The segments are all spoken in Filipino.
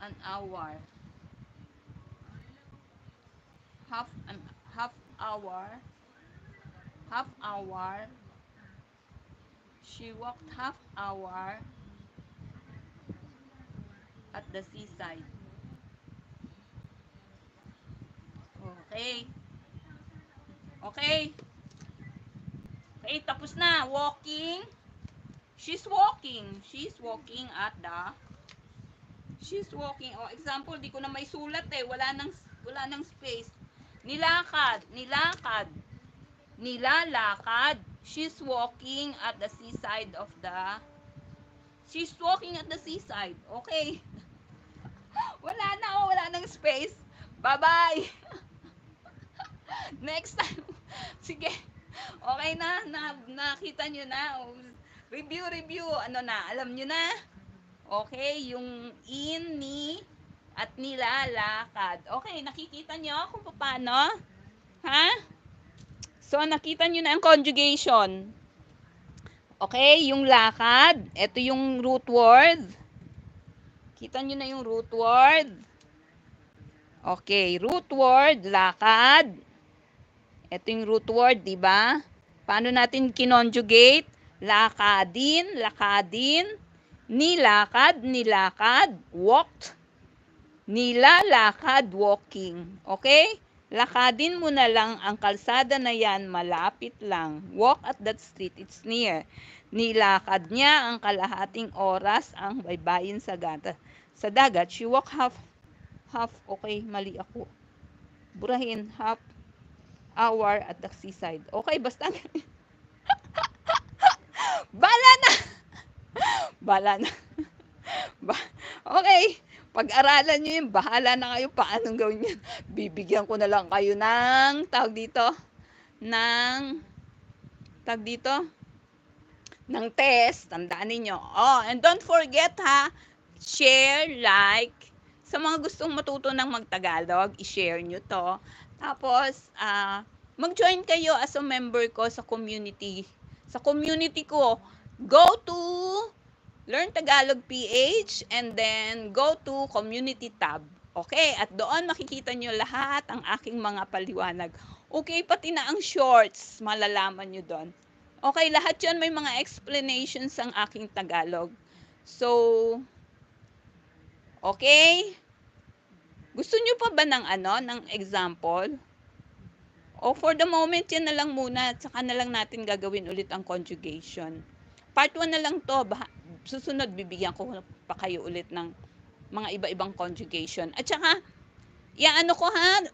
an hour. Half an half hour. Half hour. She walked half hour at the seaside. Okay. Okay. Okay, tapos na. Walking. She's walking. She's walking at the She's walking. Oh, example, di ko na may sulat eh. Wala nang space. Nilakad, nilakad, nilalakad. She's walking at the seaside of the She's walking at the seaside. Okay. Wala na oh, wala nang space. Bye-bye. Next time. Sige. Okay na nakita nyo na. Review. Ano na, alam nyo na? Okay, yung in, ni, at nilalakad. Okay, nakikita nyo kung paano? Ha? So, nakita nyo na ang conjugation. Okay, yung lakad. Ito yung root word. Kita nyo na yung root word. Okay, root word, lakad. Ito yung root word, di ba? Paano natin kinonjugate? Lakadin, lakadin. Nilakad, nilakad. Walked. Nilalakad, walking. Okay? Lakadin mo na lang ang kalsada na yan, malapit lang. Walk at that street, it's near. Nilakad niya ang kalahating oras ang baybayin sa dagat. She walk half, okay, mali ako. Burahin, half hour at the seaside. Okay, basta. Bala na! Bala na. Okay. Pag-aralan nyo yun, bahala na kayo paanong gawin yun. Bibigyan ko na lang kayo ng, ng, tawag dito, ng test. Tandaan ninyo. Oh, and don't forget ha, share, like, sa mga gustong matuto ng magtagalog, i-share nyo to. Tapos, mag-join kayo as a member ko sa community. Sa community ko, go to Learn Tagalog PH and then go to Community tab. Okay, at doon makikita nyo lahat ang aking mga paliwanag. Okay, pati na ang shorts, malalaman nyo doon. Okay, lahat yun may mga explanations ang aking Tagalog. So, okay? Gusto nyo pa ba ng example? O for the moment, yan na lang muna, at saka na lang natin gagawin ulit ang conjugation. Part 1 na lang to. Susunod, bibigyan ko pa kayo ulit ng mga iba-ibang conjugation. At saka, ko ha,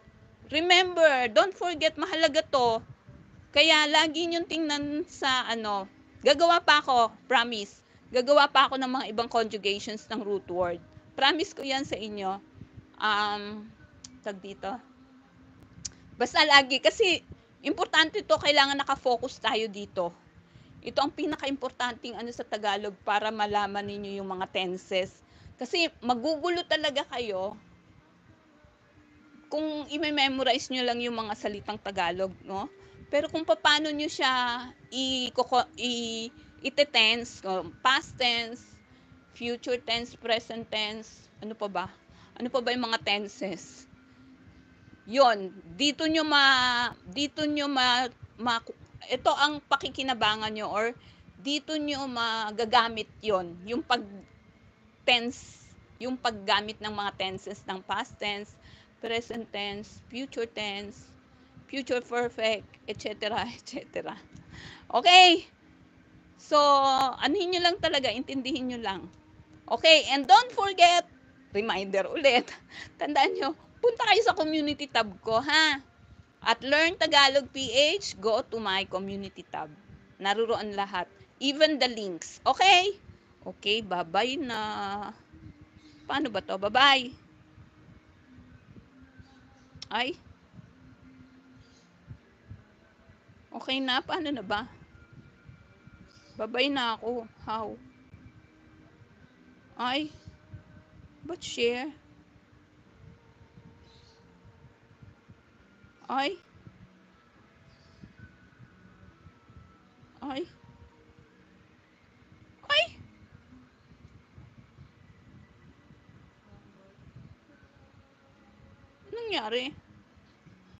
remember, don't forget, mahalaga to. Kaya lagi nyo tingnan sa gagawa pa ako, promise. Gagawa pa ako ng mga ibang conjugations ng root word. Promise ko yan sa inyo. Tag dito. Basta lagi, kasi importante to, kailangan nakafocus tayo dito. Ito ang pinaka-importanting sa Tagalog para malaman ninyo yung mga tenses. Kasi magugulo talaga kayo kung i-memorize nyo lang yung mga salitang Tagalog, no? Pero kung paano nyo siya ite-tense, past tense, future tense, present tense, ano pa ba? Ano pa ba yung mga tenses? Yon, dito nyo ito ang pakikinabangan nyo or dito nyo magagamit yon, yung tense, yung paggamit ng mga tenses ng past tense, present tense, future perfect, etc. etc. Okay, so anuhin nyo lang talaga, intindihin nyo lang. Okay, and don't forget, reminder ulit, tandaan nyo, punta kayo sa community tab ko ha. At Learn Tagalog PH, go to my community tab. Naruroon lahat. Even the links. Okay? Okay, bye-bye na. Paano ba to? Bye-bye. Ay. Okay na? Paano na ba? Bye-bye na ako. How? Ay. Ba't share? Ay. Ay. Ay. nangyari?